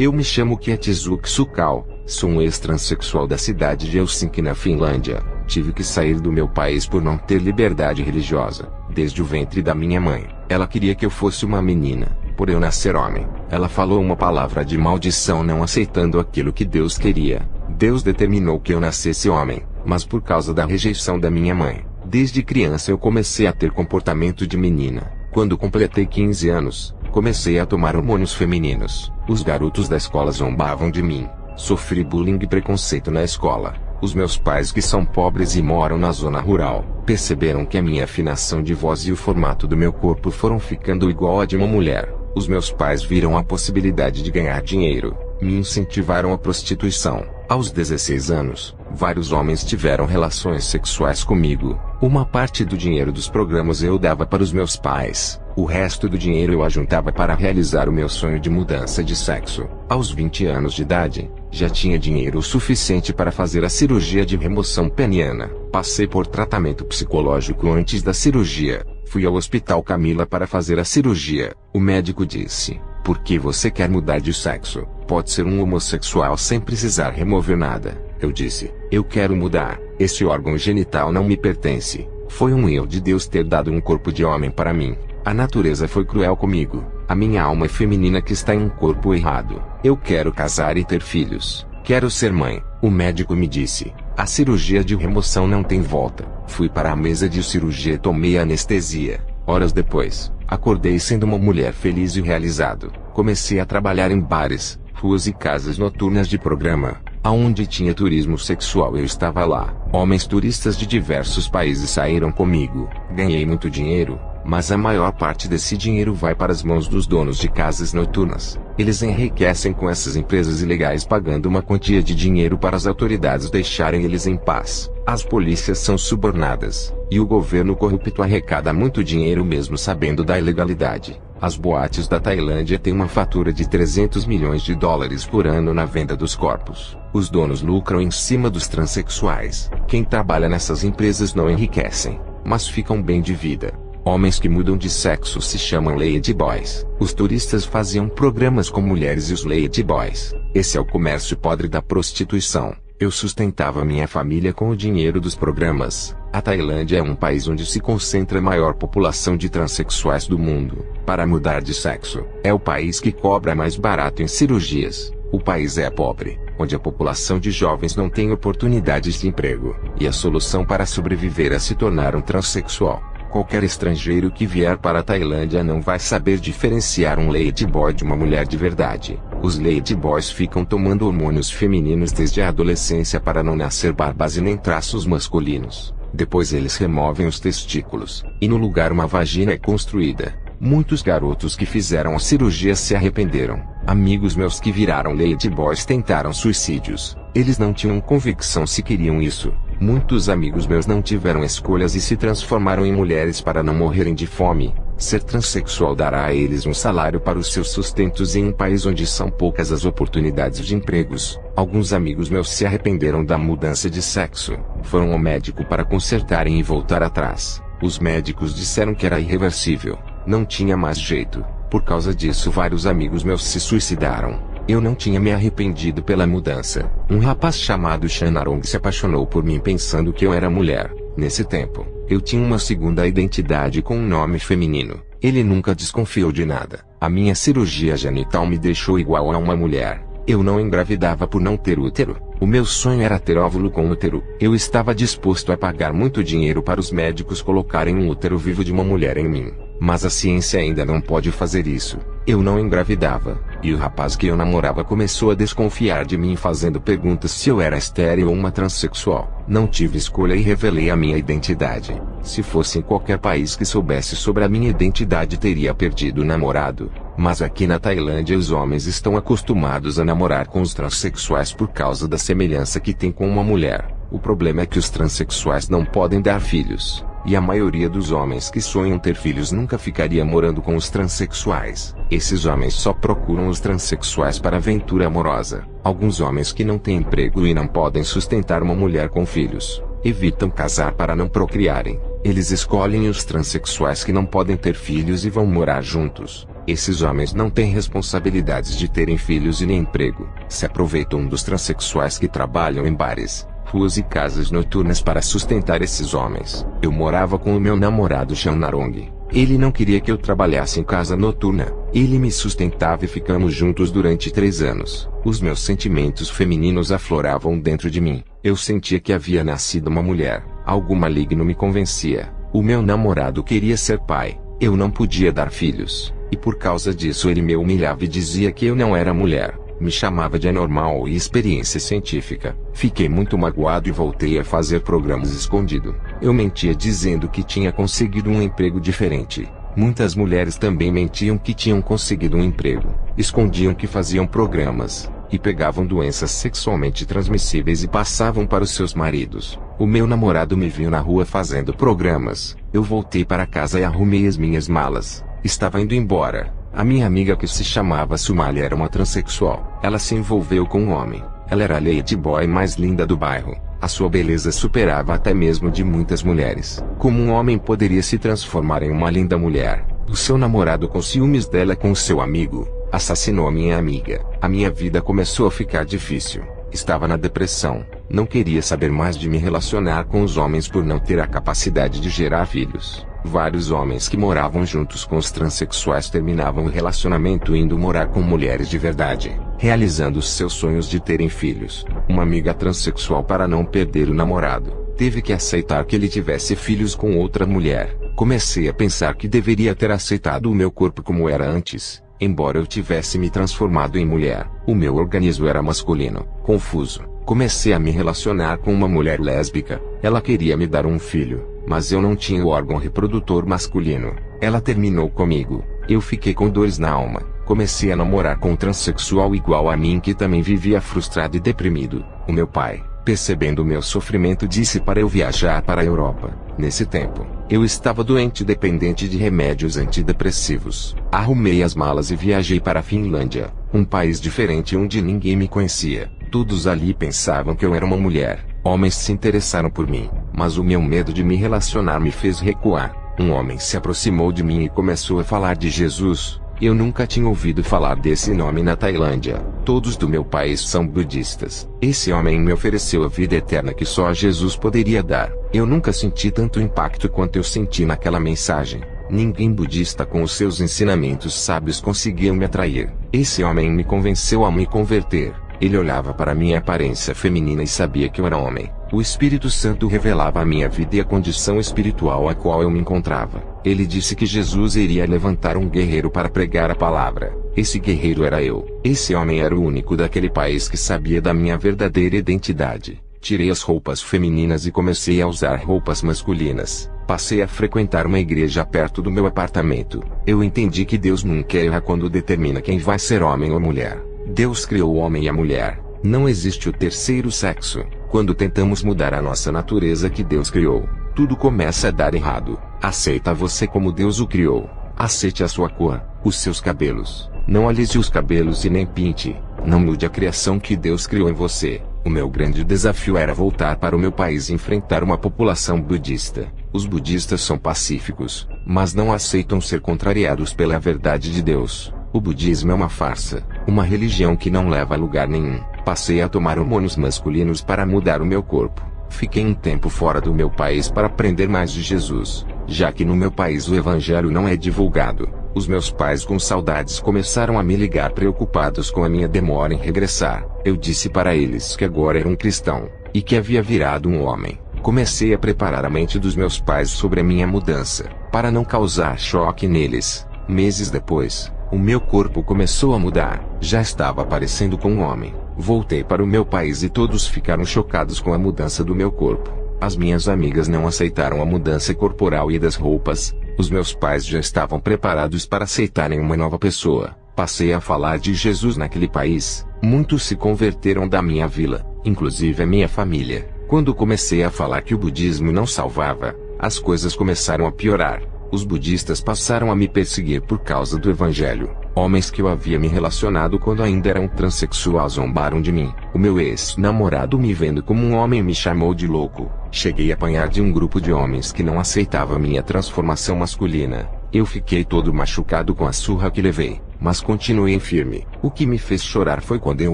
Eu me chamo Kietsuke Sukal, sou um ex-transexual da cidade de Helsinki na Finlândia. Tive que sair do meu país por não ter liberdade religiosa, desde o ventre da minha mãe. Ela queria que eu fosse uma menina, por eu nascer homem. Ela falou uma palavra de maldição não aceitando aquilo que Deus queria. Deus determinou que eu nascesse homem, mas por causa da rejeição da minha mãe, desde criança eu comecei a ter comportamento de menina. Quando completei 15 anos, comecei a tomar hormônios femininos. Os garotos da escola zombavam de mim. Sofri bullying e preconceito na escola. Os meus pais, que são pobres e moram na zona rural, perceberam que a minha afinação de voz e o formato do meu corpo foram ficando igual a de uma mulher. Os meus pais viram a possibilidade de ganhar dinheiro, me incentivaram à prostituição. Aos 16 anos, vários homens tiveram relações sexuais comigo. Uma parte do dinheiro dos programas eu dava para os meus pais. O resto do dinheiro eu ajuntava para realizar o meu sonho de mudança de sexo. Aos 20 anos de idade, já tinha dinheiro suficiente para fazer a cirurgia de remoção peniana. Passei por tratamento psicológico antes da cirurgia. Fui ao Hospital Camila para fazer a cirurgia. O médico disse: "Por que você quer mudar de sexo? Pode ser um homossexual sem precisar remover nada." Eu disse: "Eu quero mudar. Esse órgão genital não me pertence. Foi um erro de Deus ter dado um corpo de homem para mim. A natureza foi cruel comigo. A minha alma é feminina que está em um corpo errado. Eu quero casar e ter filhos. Quero ser mãe." O médico me disse: "A cirurgia de remoção não tem volta." Fui para a mesa de cirurgia e tomei anestesia. Horas depois, acordei sendo uma mulher feliz e realizado. Comecei a trabalhar em bares, ruas e casas noturnas de programa. Aonde tinha turismo sexual eu estava lá. Homens turistas de diversos países saíram comigo. Ganhei muito dinheiro, mas a maior parte desse dinheiro vai para as mãos dos donos de casas noturnas. Eles enriquecem com essas empresas ilegais pagando uma quantia de dinheiro para as autoridades deixarem eles em paz. As polícias são subornadas, e o governo corrupto arrecada muito dinheiro mesmo sabendo da ilegalidade. As boates da Tailândia têm uma fatura de 300 milhões de dólares por ano na venda dos corpos. Os donos lucram em cima dos transexuais. Quem trabalha nessas empresas não enriquecem, mas ficam bem de vida. Homens que mudam de sexo se chamam ladyboys. Os turistas faziam programas com mulheres e os ladyboys. Esse é o comércio podre da prostituição. Eu sustentava minha família com o dinheiro dos programas. A Tailândia é um país onde se concentra a maior população de transexuais do mundo. Para mudar de sexo, é o país que cobra mais barato em cirurgias. O país é pobre, onde a população de jovens não tem oportunidades de emprego. E a solução para sobreviver é se tornar um transexual. Qualquer estrangeiro que vier para a Tailândia não vai saber diferenciar um ladyboy de uma mulher de verdade. Os ladyboys ficam tomando hormônios femininos desde a adolescência para não nascer barbas e nem traços masculinos. Depois eles removem os testículos, e no lugar uma vagina é construída. Muitos garotos que fizeram a cirurgia se arrependeram. Amigos meus que viraram ladyboys tentaram suicídios. Eles não tinham convicção se queriam isso. Muitos amigos meus não tiveram escolhas e se transformaram em mulheres para não morrerem de fome. Ser transexual dará a eles um salário para os seus sustentos em um país onde são poucas as oportunidades de empregos. Alguns amigos meus se arrependeram da mudança de sexo. Foram ao médico para consertarem e voltar atrás. Os médicos disseram que era irreversível. Não tinha mais jeito. Por causa disso vários amigos meus se suicidaram. Eu não tinha me arrependido pela mudança. Um rapaz chamado Shanarong se apaixonou por mim pensando que eu era mulher. Nesse tempo, eu tinha uma segunda identidade com um nome feminino. Ele nunca desconfiou de nada. A minha cirurgia genital me deixou igual a uma mulher. Eu não engravidava por não ter útero. O meu sonho era ter óvulo com útero. Eu estava disposto a pagar muito dinheiro para os médicos colocarem um útero vivo de uma mulher em mim. Mas a ciência ainda não pode fazer isso. Eu não engravidava, e o rapaz que eu namorava começou a desconfiar de mim fazendo perguntas se eu era estéril ou uma transexual. Não tive escolha e revelei a minha identidade. Se fosse em qualquer país que soubesse sobre a minha identidade teria perdido o namorado. Mas aqui na Tailândia os homens estão acostumados a namorar com os transexuais por causa da semelhança que tem com uma mulher. O problema é que os transexuais não podem dar filhos. E a maioria dos homens que sonham ter filhos nunca ficaria morando com os transexuais. Esses homens só procuram os transexuais para aventura amorosa. Alguns homens que não têm emprego e não podem sustentar uma mulher com filhos, evitam casar para não procriarem. Eles escolhem os transexuais que não podem ter filhos e vão morar juntos. Esses homens não têm responsabilidades de terem filhos e nem emprego. Se aproveitam dos transexuais que trabalham em bares, ruas e casas noturnas para sustentar esses homens. Eu morava com o meu namorado Sean Narong. Ele não queria que eu trabalhasse em casa noturna. Ele me sustentava e ficamos juntos durante 3 anos. Os meus sentimentos femininos afloravam dentro de mim. Eu sentia que havia nascido uma mulher. Algo maligno me convencia. O meu namorado queria ser pai. Eu não podia dar filhos. E por causa disso ele me humilhava e dizia que eu não era mulher. Me chamava de anormal e experiência científica. Fiquei muito magoado e voltei a fazer programas escondido. Eu mentia dizendo que tinha conseguido um emprego diferente. Muitas mulheres também mentiam que tinham conseguido um emprego. Escondiam que faziam programas. E pegavam doenças sexualmente transmissíveis e passavam para os seus maridos. O meu namorado me viu na rua fazendo programas. Eu voltei para casa e arrumei as minhas malas. Estava indo embora. A minha amiga, que se chamava Sumali, era uma transexual. Ela se envolveu com um homem. Ela era a ladyboy mais linda do bairro. A sua beleza superava até mesmo de muitas mulheres. Como um homem poderia se transformar em uma linda mulher? O seu namorado, com ciúmes dela com o seu amigo, assassinou a minha amiga. A minha vida começou a ficar difícil. Estava na depressão. Não queria saber mais de me relacionar com os homens por não ter a capacidade de gerar filhos. Vários homens que moravam juntos com os transexuais terminavam o relacionamento indo morar com mulheres de verdade, realizando os seus sonhos de terem filhos. Uma amiga transexual, para não perder o namorado, teve que aceitar que ele tivesse filhos com outra mulher. Comecei a pensar que deveria ter aceitado o meu corpo como era antes. Embora eu tivesse me transformado em mulher, o meu organismo era masculino. Confuso, comecei a me relacionar com uma mulher lésbica. Ela queria me dar um filho, mas eu não tinha o órgão reprodutor masculino. Ela terminou comigo. Eu fiquei com dores na alma. Comecei a namorar com um transexual igual a mim que também vivia frustrado e deprimido. O meu pai, percebendo o meu sofrimento, disse para eu viajar para a Europa. Nesse tempo, eu estava doente e dependente de remédios antidepressivos. Arrumei as malas e viajei para a Finlândia, um país diferente onde ninguém me conhecia. Todos ali pensavam que eu era uma mulher. Homens se interessaram por mim, mas o meu medo de me relacionar me fez recuar. Um homem se aproximou de mim e começou a falar de Jesus. Eu nunca tinha ouvido falar desse nome na Tailândia. Todos do meu país são budistas. Esse homem me ofereceu a vida eterna que só Jesus poderia dar. Eu nunca senti tanto impacto quanto eu senti naquela mensagem. Ninguém budista com os seus ensinamentos sábios conseguiam me atrair. Esse homem me convenceu a me converter. Ele olhava para minha aparência feminina e sabia que eu era homem. O Espírito Santo revelava a minha vida e a condição espiritual a qual eu me encontrava. Ele disse que Jesus iria levantar um guerreiro para pregar a palavra. Esse guerreiro era eu. Esse homem era o único daquele país que sabia da minha verdadeira identidade. Tirei as roupas femininas e comecei a usar roupas masculinas. Passei a frequentar uma igreja perto do meu apartamento. Eu entendi que Deus nunca erra quando determina quem vai ser homem ou mulher. Deus criou o homem e a mulher. Não existe o terceiro sexo. Quando tentamos mudar a nossa natureza que Deus criou, tudo começa a dar errado. Aceita você como Deus o criou. Aceite a sua cor, os seus cabelos. Não alise os cabelos e nem pinte. Não mude a criação que Deus criou em você. O meu grande desafio era voltar para o meu país e enfrentar uma população budista. Os budistas são pacíficos, mas não aceitam ser contrariados pela verdade de Deus. O budismo é uma farsa, uma religião que não leva a lugar nenhum. Passei a tomar hormônios masculinos para mudar o meu corpo. Fiquei um tempo fora do meu país para aprender mais de Jesus, já que no meu país o evangelho não é divulgado. Os meus pais, com saudades, começaram a me ligar preocupados com a minha demora em regressar. Eu disse para eles que agora era um cristão, e que havia virado um homem. Comecei a preparar a mente dos meus pais sobre a minha mudança, para não causar choque neles. Meses depois, o meu corpo começou a mudar. Já estava parecendo com um homem. Voltei para o meu país e todos ficaram chocados com a mudança do meu corpo. As minhas amigas não aceitaram a mudança corporal e das roupas. Os meus pais já estavam preparados para aceitarem uma nova pessoa. Passei a falar de Jesus naquele país. Muitos se converteram da minha vila, inclusive a minha família. Quando comecei a falar que o budismo não salvava, as coisas começaram a piorar. Os budistas passaram a me perseguir por causa do evangelho. Homens que eu havia me relacionado quando ainda era um transexual zombaram de mim. O meu ex-namorado, me vendo como um homem, me chamou de louco. Cheguei a apanhar de um grupo de homens que não aceitava minha transformação masculina. Eu fiquei todo machucado com a surra que levei, mas continuei firme. O que me fez chorar foi quando eu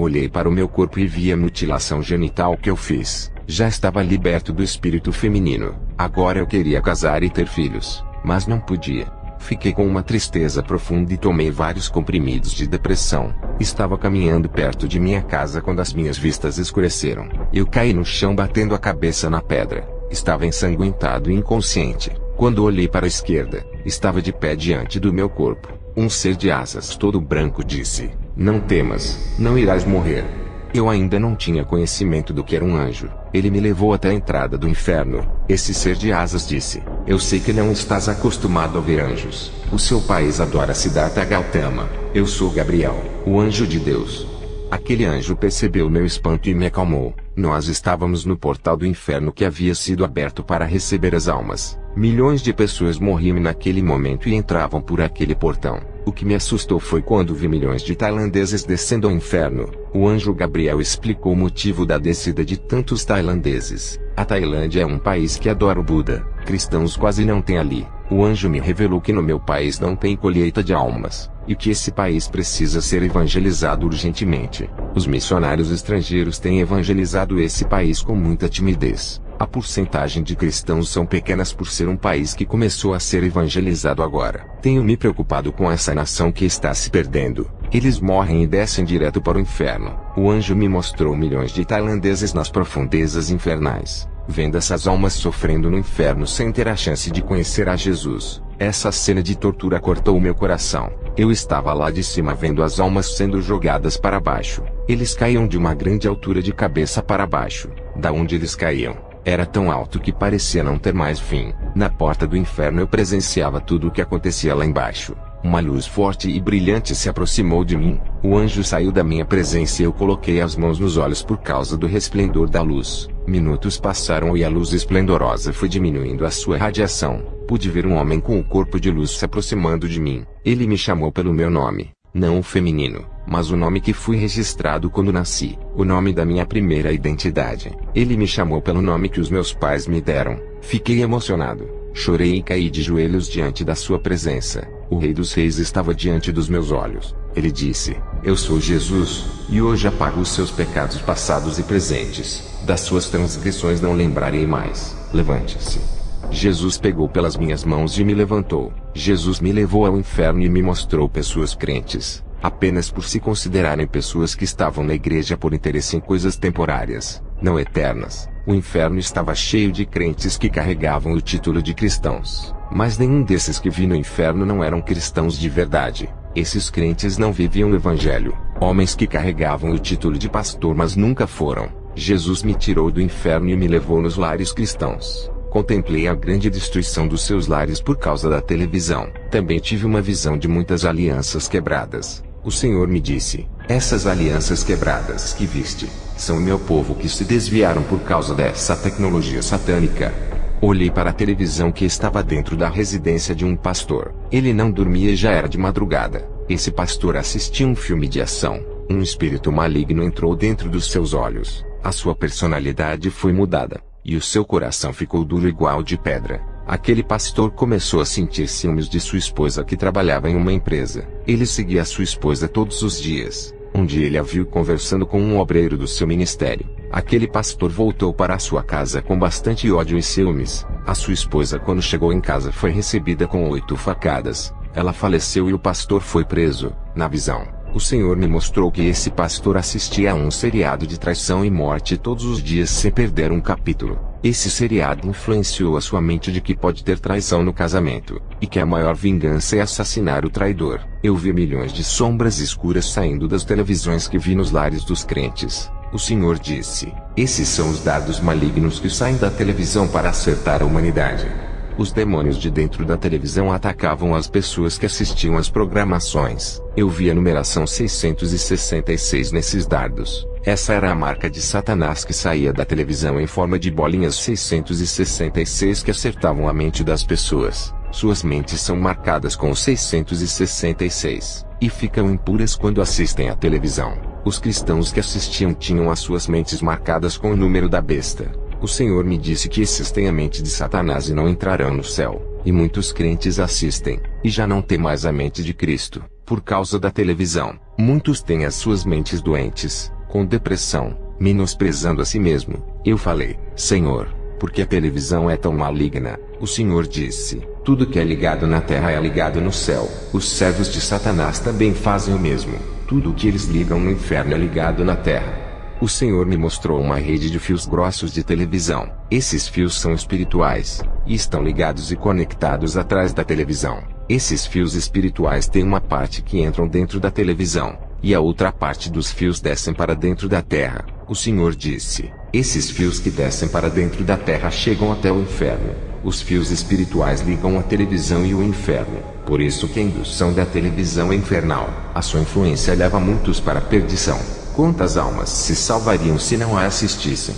olhei para o meu corpo e vi a mutilação genital que eu fiz. Já estava liberto do espírito feminino. Agora eu queria casar e ter filhos, mas não podia. Fiquei com uma tristeza profunda e tomei vários comprimidos de depressão. Estava caminhando perto de minha casa quando as minhas vistas escureceram. Eu caí no chão batendo a cabeça na pedra. Estava ensanguentado e inconsciente. Quando olhei para a esquerda, estava de pé diante do meu corpo. Um ser de asas todo branco disse: "Não temas, não irás morrer." Eu ainda não tinha conhecimento do que era um anjo. Ele me levou até a entrada do inferno. Esse ser de asas disse: "Eu sei que não estás acostumado a ver anjos. O seu país adora Siddhartha Gautama. Eu sou Gabriel, o anjo de Deus." Aquele anjo percebeu meu espanto e me acalmou. Nós estávamos no portal do inferno que havia sido aberto para receber as almas. Milhões de pessoas morriam naquele momento e entravam por aquele portão. O que me assustou foi quando vi milhões de tailandeses descendo ao inferno. O anjo Gabriel explicou o motivo da descida de tantos tailandeses. A Tailândia é um país que adora o Buda. Cristãos quase não tem ali. O anjo me revelou que no meu país não tem colheita de almas, e que esse país precisa ser evangelizado urgentemente. Os missionários estrangeiros têm evangelizado esse país com muita timidez. A porcentagem de cristãos são pequenas por ser um país que começou a ser evangelizado agora. Tenho me preocupado com essa nação que está se perdendo. Eles morrem e descem direto para o inferno. O anjo me mostrou milhões de tailandeses nas profundezas infernais, vendo essas almas sofrendo no inferno sem ter a chance de conhecer a Jesus. Essa cena de tortura cortou o meu coração. Eu estava lá de cima vendo as almas sendo jogadas para baixo. Eles caíam de uma grande altura de cabeça para baixo. Da onde eles caíam era tão alto que parecia não ter mais fim. Na porta do inferno eu presenciava tudo o que acontecia lá embaixo. Uma luz forte e brilhante se aproximou de mim. O anjo saiu da minha presença e eu coloquei as mãos nos olhos por causa do resplendor da luz. Minutos passaram e a luz esplendorosa foi diminuindo a sua radiação. Pude ver um homem com o corpo de luz se aproximando de mim. Ele me chamou pelo meu nome, não o feminino, mas o nome que fui registrado quando nasci, o nome da minha primeira identidade. Ele me chamou pelo nome que os meus pais me deram. Fiquei emocionado. Chorei e caí de joelhos diante da sua presença. O Rei dos Reis estava diante dos meus olhos. Ele disse: "Eu sou Jesus, e hoje apago os seus pecados passados e presentes. Das suas transgressões não lembrarei mais. Levante-se." Jesus pegou pelas minhas mãos e me levantou. Jesus me levou ao inferno e me mostrou pessoas crentes, apenas por se considerarem pessoas que estavam na igreja por interesse em coisas temporárias, não eternas. O inferno estava cheio de crentes que carregavam o título de cristãos, mas nenhum desses que vi no inferno não eram cristãos de verdade. Esses crentes não viviam o evangelho. Homens que carregavam o título de pastor mas nunca foram. Jesus me tirou do inferno e me levou nos lares cristãos. Contemplei a grande destruição dos seus lares por causa da televisão. Também tive uma visão de muitas alianças quebradas. O Senhor me disse: "Essas alianças quebradas que viste, são o meu povo que se desviaram por causa dessa tecnologia satânica." Olhei para a televisão que estava dentro da residência de um pastor. Ele não dormia e já era de madrugada. Esse pastor assistia um filme de ação. Um espírito maligno entrou dentro dos seus olhos. A sua personalidade foi mudada, e o seu coração ficou duro igual de pedra. Aquele pastor começou a sentir ciúmes de sua esposa que trabalhava em uma empresa. Ele seguia sua esposa todos os dias. Um dia ele a viu conversando com um obreiro do seu ministério. Aquele pastor voltou para a sua casa com bastante ódio e ciúmes. A sua esposa, quando chegou em casa, foi recebida com 8 facadas. Ela faleceu e o pastor foi preso. Na visão, o Senhor me mostrou que esse pastor assistia a um seriado de traição e morte todos os dias sem perder um capítulo. Esse seriado influenciou a sua mente de que pode ter traição no casamento, e que a maior vingança é assassinar o traidor. Eu vi milhões de sombras escuras saindo das televisões que vi nos lares dos crentes. O Senhor disse: "Esses são os dardos malignos que saem da televisão para acertar a humanidade." Os demônios de dentro da televisão atacavam as pessoas que assistiam às programações. Eu vi a numeração 666 nesses dardos. Essa era a marca de Satanás que saía da televisão em forma de bolinhas 666 que acertavam a mente das pessoas. Suas mentes são marcadas com 666, e ficam impuras quando assistem à televisão. Os cristãos que assistiam tinham as suas mentes marcadas com o número da besta. O Senhor me disse que esses têm a mente de Satanás e não entrarão no céu. E muitos crentes assistem, e já não têm mais a mente de Cristo, por causa da televisão. Muitos têm as suas mentes doentes, com depressão, menosprezando a si mesmo. Eu falei, Senhor, por que a televisão é tão maligna? O Senhor disse, tudo que é ligado na terra é ligado no céu. Os servos de Satanás também fazem o mesmo. Tudo o que eles ligam no inferno é ligado na terra. O Senhor me mostrou uma rede de fios grossos de televisão. Esses fios são espirituais, e estão ligados e conectados atrás da televisão. Esses fios espirituais têm uma parte que entram dentro da televisão, e a outra parte dos fios descem para dentro da terra. O Senhor disse, esses fios que descem para dentro da terra chegam até o inferno. Os fios espirituais ligam a televisão e o inferno. Por isso que a indução da televisão é infernal. A sua influência leva muitos para a perdição. Quantas almas se salvariam se não a assistissem?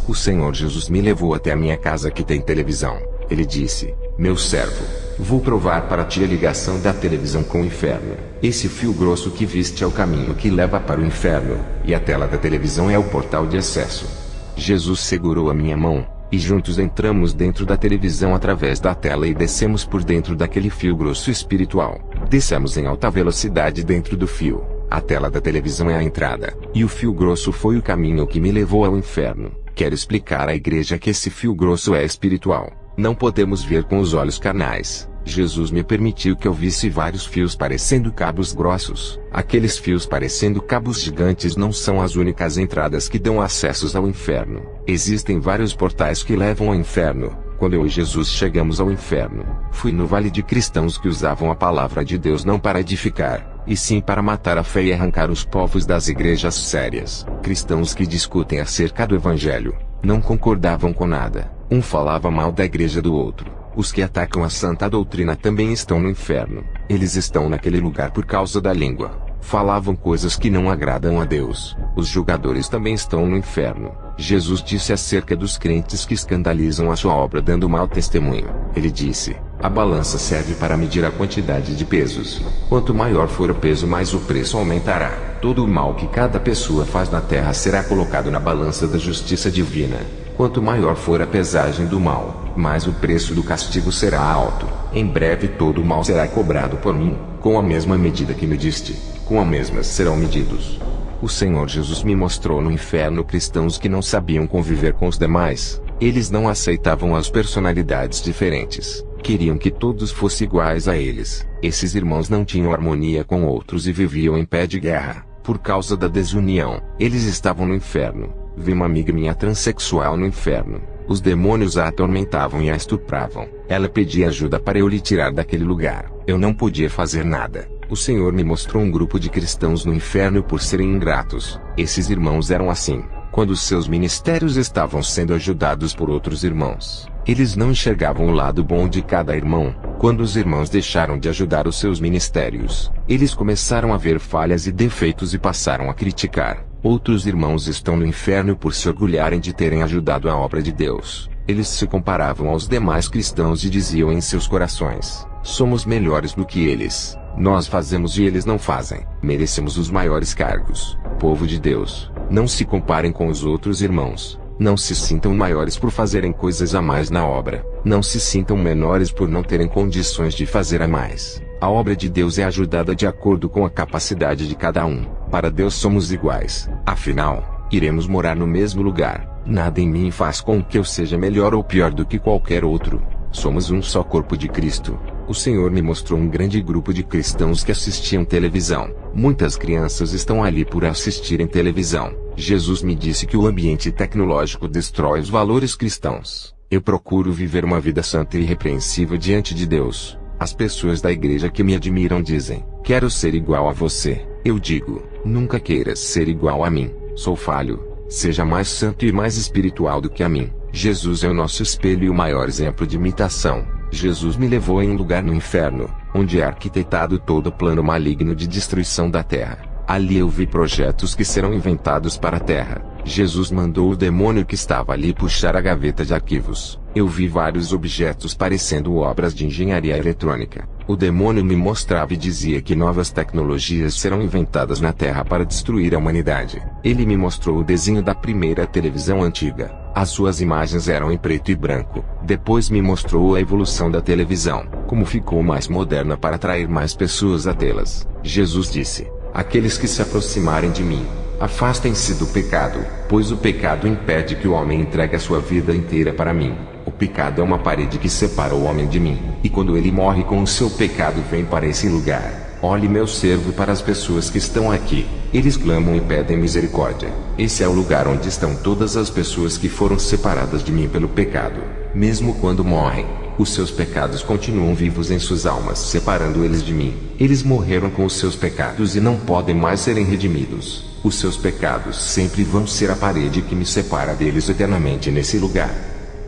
O Senhor Jesus me levou até a minha casa que tem televisão. Ele disse, meu servo, vou provar para ti a ligação da televisão com o inferno. Esse fio grosso que viste é o caminho que leva para o inferno, e a tela da televisão é o portal de acesso. Jesus segurou a minha mão, e juntos entramos dentro da televisão através da tela e descemos por dentro daquele fio grosso espiritual. Descemos em alta velocidade dentro do fio. A tela da televisão é a entrada, e o fio grosso foi o caminho que me levou ao inferno. Quero explicar à igreja que esse fio grosso é espiritual. Não podemos ver com os olhos carnais. Jesus me permitiu que eu visse vários fios parecendo cabos grossos. Aqueles fios parecendo cabos gigantes não são as únicas entradas que dão acessos ao inferno. Existem vários portais que levam ao inferno. Quando eu e Jesus chegamos ao inferno, fui no vale de cristãos que usavam a palavra de Deus não para edificar, e sim para matar a fé e arrancar os povos das igrejas sérias. Cristãos que discutem acerca do evangelho, não concordavam com nada. Um falava mal da igreja do outro. Os que atacam a santa doutrina também estão no inferno. Eles estão naquele lugar por causa da língua. Falavam coisas que não agradam a Deus. Os julgadores também estão no inferno. Jesus disse acerca dos crentes que escandalizam a sua obra dando mau testemunho. Ele disse, a balança serve para medir a quantidade de pesos. Quanto maior for o peso, mais o preço aumentará. Todo o mal que cada pessoa faz na terra será colocado na balança da justiça divina. Quanto maior for a pesagem do mal, mais o preço do castigo será alto. Em breve todo o mal será cobrado por mim. Com a mesma medida que mediste, com a mesma serão medidos. O Senhor Jesus me mostrou no inferno cristãos que não sabiam conviver com os demais. Eles não aceitavam as personalidades diferentes. Queriam que todos fossem iguais a eles. Esses irmãos não tinham harmonia com outros e viviam em pé de guerra. Por causa da desunião, eles estavam no inferno. Vi uma amiga minha transexual no inferno. Os demônios a atormentavam e a estupravam. Ela pedia ajuda para eu lhe tirar daquele lugar. Eu não podia fazer nada. O Senhor me mostrou um grupo de cristãos no inferno por serem ingratos. Esses irmãos eram assim. Quando seus ministérios estavam sendo ajudados por outros irmãos, eles não enxergavam o lado bom de cada irmão. Quando os irmãos deixaram de ajudar os seus ministérios, eles começaram a ver falhas e defeitos e passaram a criticar. Outros irmãos estão no inferno por se orgulharem de terem ajudado a obra de Deus. Eles se comparavam aos demais cristãos e diziam em seus corações, somos melhores do que eles. Nós fazemos e eles não fazem. Merecemos os maiores cargos. Povo de Deus, não se comparem com os outros irmãos. Não se sintam maiores por fazerem coisas a mais na obra. Não se sintam menores por não terem condições de fazer a mais. A obra de Deus é ajudada de acordo com a capacidade de cada um. Para Deus somos iguais. Afinal, iremos morar no mesmo lugar. Nada em mim faz com que eu seja melhor ou pior do que qualquer outro. Somos um só corpo de Cristo. O Senhor me mostrou um grande grupo de cristãos que assistiam televisão. Muitas crianças estão ali por assistirem televisão. Jesus me disse que o ambiente tecnológico destrói os valores cristãos. Eu procuro viver uma vida santa e irrepreensível diante de Deus. As pessoas da igreja que me admiram dizem, quero ser igual a você. Eu digo, nunca queiras ser igual a mim. Sou falho. Seja mais santo e mais espiritual do que a mim. Jesus é o nosso espelho e o maior exemplo de imitação. Jesus me levou em um lugar no inferno, onde é arquitetado todo o plano maligno de destruição da terra. Ali eu vi projetos que serão inventados para a terra. Jesus mandou o demônio que estava ali puxar a gaveta de arquivos. Eu vi vários objetos parecendo obras de engenharia eletrônica. O demônio me mostrava e dizia que novas tecnologias serão inventadas na Terra para destruir a humanidade. Ele me mostrou o desenho da primeira televisão antiga. As suas imagens eram em preto e branco. Depois me mostrou a evolução da televisão, como ficou mais moderna para atrair mais pessoas a tê-las. Jesus disse: aqueles que se aproximarem de mim, afastem-se do pecado, pois o pecado impede que o homem entregue a sua vida inteira para mim. O pecado é uma parede que separa o homem de mim, e quando ele morre com o seu pecado vem para esse lugar. Olhe meu servo para as pessoas que estão aqui. Eles clamam e pedem misericórdia. Esse é o lugar onde estão todas as pessoas que foram separadas de mim pelo pecado. Mesmo quando morrem, os seus pecados continuam vivos em suas almas, separando eles de mim. Eles morreram com os seus pecados e não podem mais serem redimidos. Os seus pecados sempre vão ser a parede que me separa deles eternamente nesse lugar.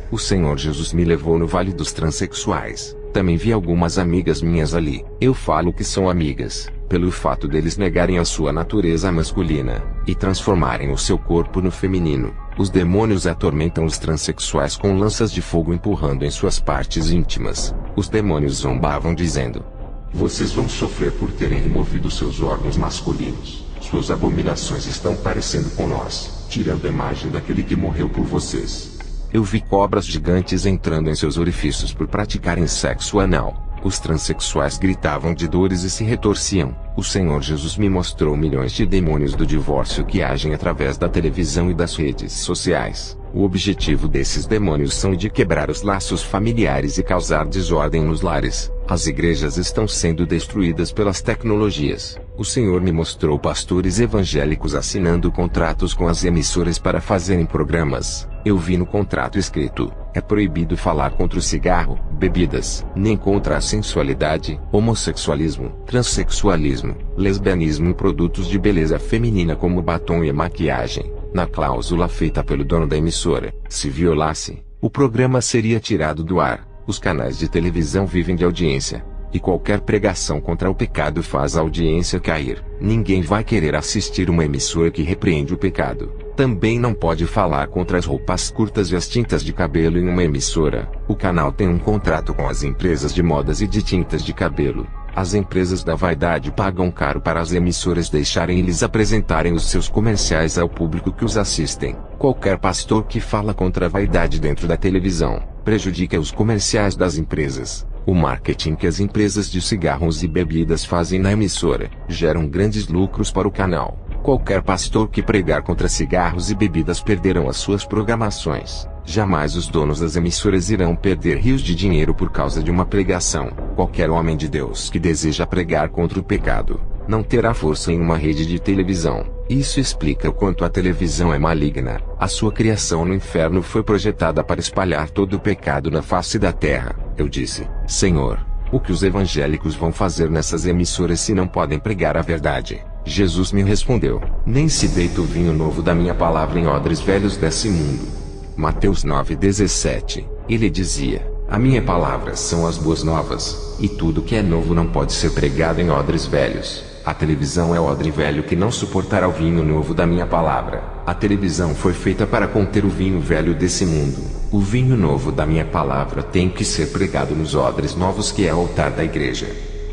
O Senhor Jesus me levou no Vale dos Transsexuais. Também vi algumas amigas minhas ali. Eu falo que são amigas, pelo fato deles negarem a sua natureza masculina, e transformarem o seu corpo no feminino. Os demônios atormentam os transexuais com lanças de fogo empurrando em suas partes íntimas. Os demônios zombavam dizendo: vocês vão sofrer por terem removido seus órgãos masculinos. Suas abominações estão parecendo com nós, tirando a imagem daquele que morreu por vocês. Eu vi cobras gigantes entrando em seus orifícios por praticarem sexo anal. Os transexuais gritavam de dores e se retorciam. O Senhor Jesus me mostrou milhões de demônios do divórcio que agem através da televisão e das redes sociais. O objetivo desses demônios são de quebrar os laços familiares e causar desordem nos lares. As igrejas estão sendo destruídas pelas tecnologias. O Senhor me mostrou pastores evangélicos assinando contratos com as emissoras para fazerem programas. Eu vi no contrato escrito: é proibido falar contra o cigarro, bebidas, nem contra a sensualidade, homossexualismo, transexualismo, lesbianismo e produtos de beleza feminina como batom e maquiagem. Na cláusula feita pelo dono da emissora, se violasse, o programa seria tirado do ar. Os canais de televisão vivem de audiência, e qualquer pregação contra o pecado faz a audiência cair. Ninguém vai querer assistir uma emissora que repreende o pecado. Também não pode falar contra as roupas curtas e as tintas de cabelo em uma emissora. O canal tem um contrato com as empresas de modas e de tintas de cabelo. As empresas da vaidade pagam caro para as emissoras deixarem eles apresentarem os seus comerciais ao público que os assistem. Qualquer pastor que fala contra a vaidade dentro da televisão, prejudica os comerciais das empresas. O marketing que as empresas de cigarros e bebidas fazem na emissora, geram grandes lucros para o canal. Qualquer pastor que pregar contra cigarros e bebidas perderão as suas programações. Jamais os donos das emissoras irão perder rios de dinheiro por causa de uma pregação. Qualquer homem de Deus que deseja pregar contra o pecado, não terá força em uma rede de televisão. Isso explica o quanto a televisão é maligna. A sua criação no inferno foi projetada para espalhar todo o pecado na face da terra. Eu disse: Senhor, o que os evangélicos vão fazer nessas emissoras se não podem pregar a verdade? Jesus me respondeu: nem se deita o vinho novo da minha palavra em odres velhos desse mundo. Mateus 9:17. Ele dizia: a minha palavra são as boas novas, e tudo que é novo não pode ser pregado em odres velhos. A televisão é o odre velho que não suportará o vinho novo da minha palavra. A televisão foi feita para conter o vinho velho desse mundo. O vinho novo da minha palavra tem que ser pregado nos odres novos, que é o altar da igreja.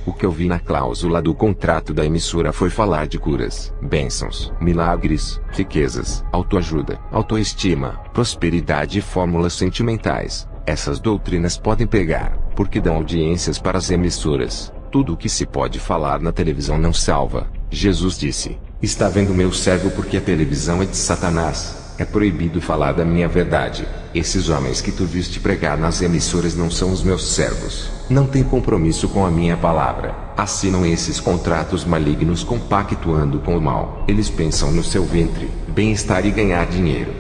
O que eu vi na cláusula do contrato da emissora foi falar de curas, bênçãos, milagres, riquezas, autoajuda, autoestima, prosperidade e fórmulas sentimentais. Essas doutrinas podem pegar, porque dão audiências para as emissoras. Tudo o que se pode falar na televisão não salva. Jesus disse: está vendo meu servo, porque a televisão é de Satanás. É proibido falar da minha verdade. Esses homens que tu viste pregar nas emissoras não são os meus servos. Não têm compromisso com a minha palavra. Assinam esses contratos malignos compactuando com o mal. Eles pensam no seu ventre, bem-estar e ganhar dinheiro.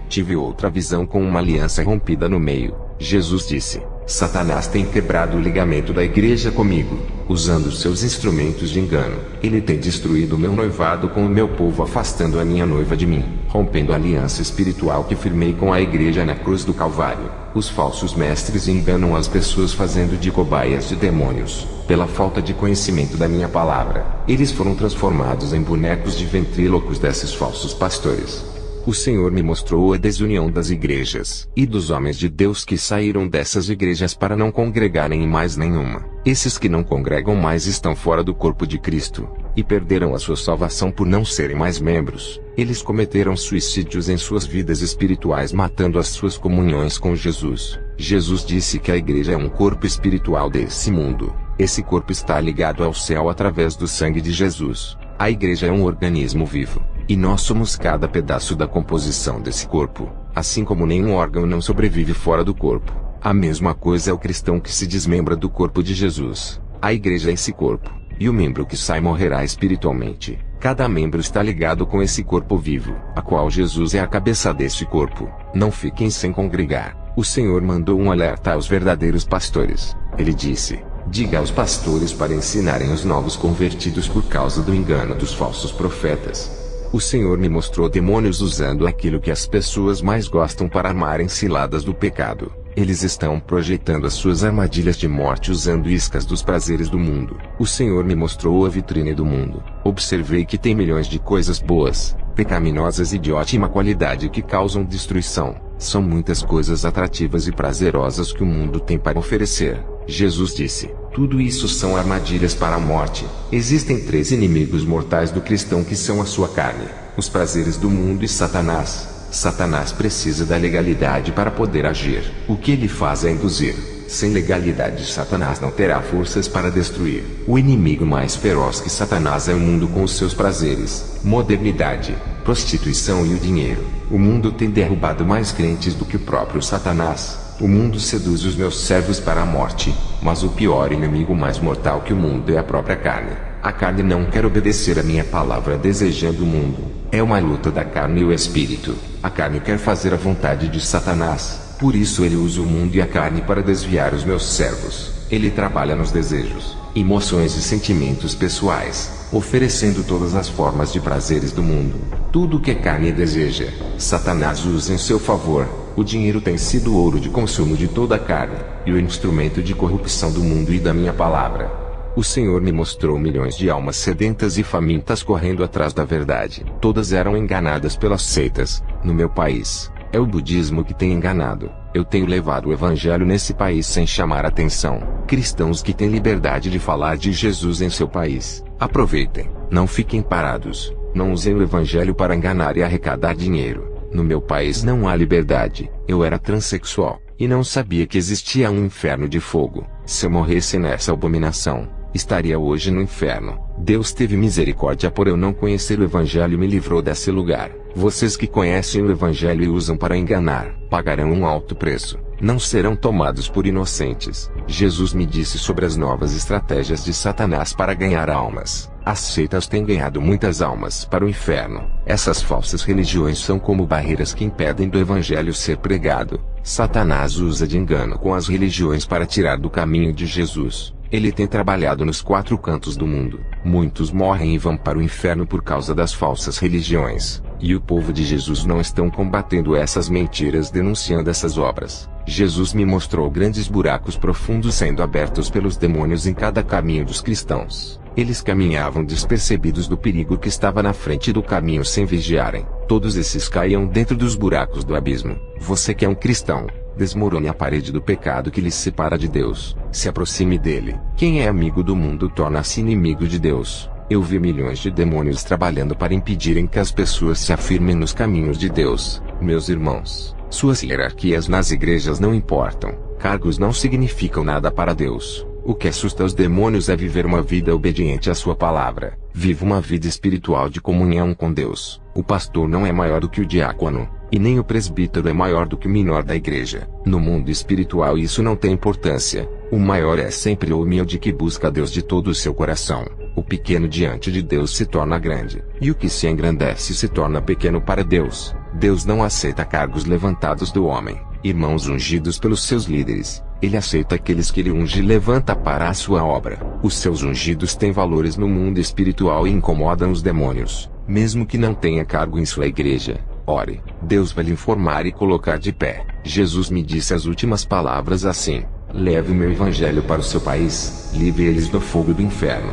Tive outra visão com uma aliança rompida no meio. Jesus disse: Satanás tem quebrado o ligamento da igreja comigo, usando seus instrumentos de engano. Ele tem destruído o meu noivado com o meu povo, afastando a minha noiva de mim, rompendo a aliança espiritual que firmei com a igreja na cruz do Calvário. Os falsos mestres enganam as pessoas, fazendo de cobaias de demônios. Pela falta de conhecimento da minha palavra, eles foram transformados em bonecos de ventrílocos desses falsos pastores. O Senhor me mostrou a desunião das igrejas e dos homens de Deus que saíram dessas igrejas para não congregarem em mais nenhuma. Esses que não congregam mais estão fora do corpo de Cristo e perderam a sua salvação por não serem mais membros. Eles cometeram suicídios em suas vidas espirituais, matando as suas comunhões com Jesus. Jesus disse que a igreja é um corpo espiritual desse mundo. Esse corpo está ligado ao céu através do sangue de Jesus. A igreja é um organismo vivo, e nós somos cada pedaço da composição desse corpo. Assim como nenhum órgão não sobrevive fora do corpo, a mesma coisa é o cristão que se desmembra do corpo de Jesus. A igreja é esse corpo, e o membro que sai morrerá espiritualmente. Cada membro está ligado com esse corpo vivo, a qual Jesus é a cabeça desse corpo. Não fiquem sem congregar. O Senhor mandou um alerta aos verdadeiros pastores. Ele disse: diga aos pastores para ensinarem os novos convertidos por causa do engano dos falsos profetas. O Senhor me mostrou demônios usando aquilo que as pessoas mais gostam para armarem ciladas do pecado. Eles estão projetando as suas armadilhas de morte usando iscas dos prazeres do mundo. O Senhor me mostrou a vitrine do mundo. Observei que tem milhões de coisas boas, pecaminosas e de ótima qualidade que causam destruição. São muitas coisas atrativas e prazerosas que o mundo tem para oferecer. Jesus disse: tudo isso são armadilhas para a morte. Existem 3 inimigos mortais do cristão que são a sua carne, os prazeres do mundo e Satanás. Satanás precisa da legalidade para poder agir. O que ele faz é induzir. Sem legalidade, Satanás não terá forças para destruir. O inimigo mais feroz que Satanás é o mundo com os seus prazeres, modernidade, prostituição e o dinheiro. O mundo tem derrubado mais crentes do que o próprio Satanás. O mundo seduz os meus servos para a morte, mas o pior inimigo mais mortal que o mundo é a própria carne. A carne não quer obedecer a minha palavra desejando o mundo. É uma luta da carne e o espírito. A carne quer fazer a vontade de Satanás. Por isso ele usa o mundo e a carne para desviar os meus servos. Ele trabalha nos desejos, emoções e sentimentos pessoais, oferecendo todas as formas de prazeres do mundo. Tudo o que a carne deseja, Satanás usa em seu favor. O dinheiro tem sido o ouro de consumo de toda a carne, e o instrumento de corrupção do mundo e da minha palavra. O Senhor me mostrou milhões de almas sedentas e famintas correndo atrás da verdade. Todas eram enganadas pelas seitas. No meu país, é o budismo que tem enganado. Eu tenho levado o evangelho nesse país sem chamar atenção. Cristãos que têm liberdade de falar de Jesus em seu país. Aproveitem, não fiquem parados. Não usem o evangelho para enganar e arrecadar dinheiro. No meu país não há liberdade. Eu era transexual, e não sabia que existia um inferno de fogo. Se eu morresse nessa abominação, estaria hoje no inferno. Deus teve misericórdia por eu não conhecer o evangelho e me livrou desse lugar. Vocês que conhecem o evangelho e usam para enganar, pagarão um alto preço. Não serão tomados por inocentes. Jesus me disse sobre as novas estratégias de Satanás para ganhar almas. As seitas têm ganhado muitas almas para o inferno. Essas falsas religiões são como barreiras que impedem do evangelho ser pregado. Satanás usa de engano com as religiões para tirar do caminho de Jesus. Ele tem trabalhado nos 4 cantos do mundo. Muitos morrem e vão para o inferno por causa das falsas religiões. E o povo de Jesus não estão combatendo essas mentiras, denunciando essas obras. Jesus me mostrou grandes buracos profundos sendo abertos pelos demônios em cada caminho dos cristãos. Eles caminhavam despercebidos do perigo que estava na frente do caminho sem vigiarem. Todos esses caíam dentro dos buracos do abismo. Você que é um cristão, desmorone a parede do pecado que lhe separa de Deus. Se aproxime dele. Quem é amigo do mundo torna-se inimigo de Deus. Eu vi milhões de demônios trabalhando para impedirem que as pessoas se afirmem nos caminhos de Deus. Meus irmãos, suas hierarquias nas igrejas não importam. Cargos não significam nada para Deus. O que assusta os demônios é viver uma vida obediente à sua palavra. Viva uma vida espiritual de comunhão com Deus. O pastor não é maior do que o diácono, e nem o presbítero é maior do que o menor da igreja. No mundo espiritual isso não tem importância. O maior é sempre o humilde que busca Deus de todo o seu coração. O pequeno diante de Deus se torna grande, e o que se engrandece se torna pequeno para Deus. Deus não aceita cargos levantados do homem, irmãos ungidos pelos seus líderes. Ele aceita aqueles que ele unge e levanta para a sua obra. Os seus ungidos têm valores no mundo espiritual e incomodam os demônios, mesmo que não tenha cargo em sua igreja. Ore, Deus vai lhe informar e colocar de pé. Jesus me disse as últimas palavras assim: leve o meu evangelho para o seu país, livre eles do fogo do inferno.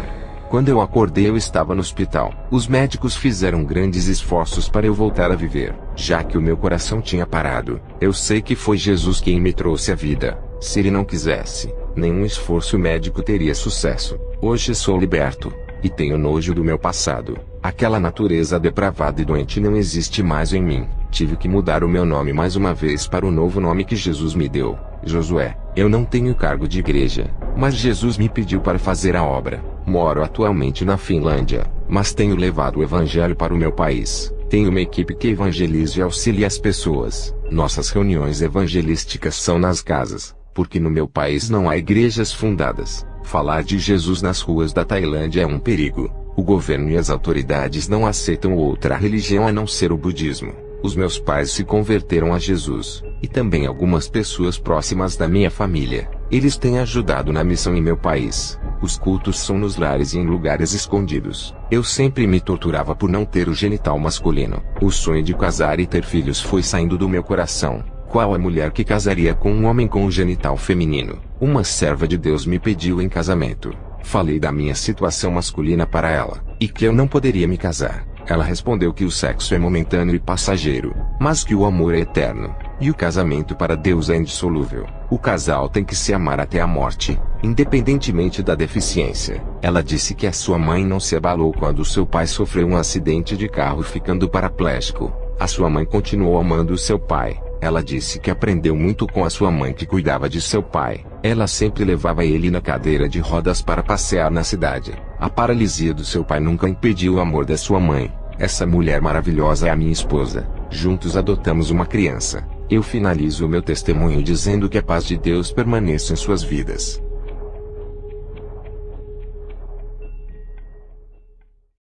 Quando eu acordei eu estava no hospital. Os médicos fizeram grandes esforços para eu voltar a viver, já que o meu coração tinha parado. Eu sei que foi Jesus quem me trouxe a vida. Se ele não quisesse, nenhum esforço médico teria sucesso. Hoje sou liberto, e tenho nojo do meu passado. Aquela natureza depravada e doente não existe mais em mim. Tive que mudar o meu nome mais uma vez para o novo nome que Jesus me deu, Josué. Eu não tenho cargo de igreja, mas Jesus me pediu para fazer a obra. Moro atualmente na Finlândia, mas tenho levado o evangelho para o meu país. Tenho uma equipe que evangeliza e auxilia as pessoas. Nossas reuniões evangelísticas são nas casas, porque no meu país não há igrejas fundadas. Falar de Jesus nas ruas da Tailândia é um perigo. O governo e as autoridades não aceitam outra religião a não ser o budismo. Os meus pais se converteram a Jesus, e também algumas pessoas próximas da minha família. Eles têm ajudado na missão em meu país. Os cultos são nos lares e em lugares escondidos. Eu sempre me torturava por não ter o genital masculino. O sonho de casar e ter filhos foi saindo do meu coração. Qual a mulher que casaria com um homem com o genital feminino? Uma serva de Deus me pediu em casamento. Falei da minha situação masculina para ela, e que eu não poderia me casar. Ela respondeu que o sexo é momentâneo e passageiro, mas que o amor é eterno, e o casamento para Deus é indissolúvel. O casal tem que se amar até a morte, independentemente da deficiência. Ela disse que a sua mãe não se abalou quando seu pai sofreu um acidente de carro ficando paraplégico. A sua mãe continuou amando seu pai. Ela disse que aprendeu muito com a sua mãe que cuidava de seu pai. Ela sempre levava ele na cadeira de rodas para passear na cidade. A paralisia do seu pai nunca impediu o amor da sua mãe. Essa mulher maravilhosa é a minha esposa. Juntos adotamos uma criança. Eu finalizo o meu testemunho dizendo que a paz de Deus permaneça em suas vidas.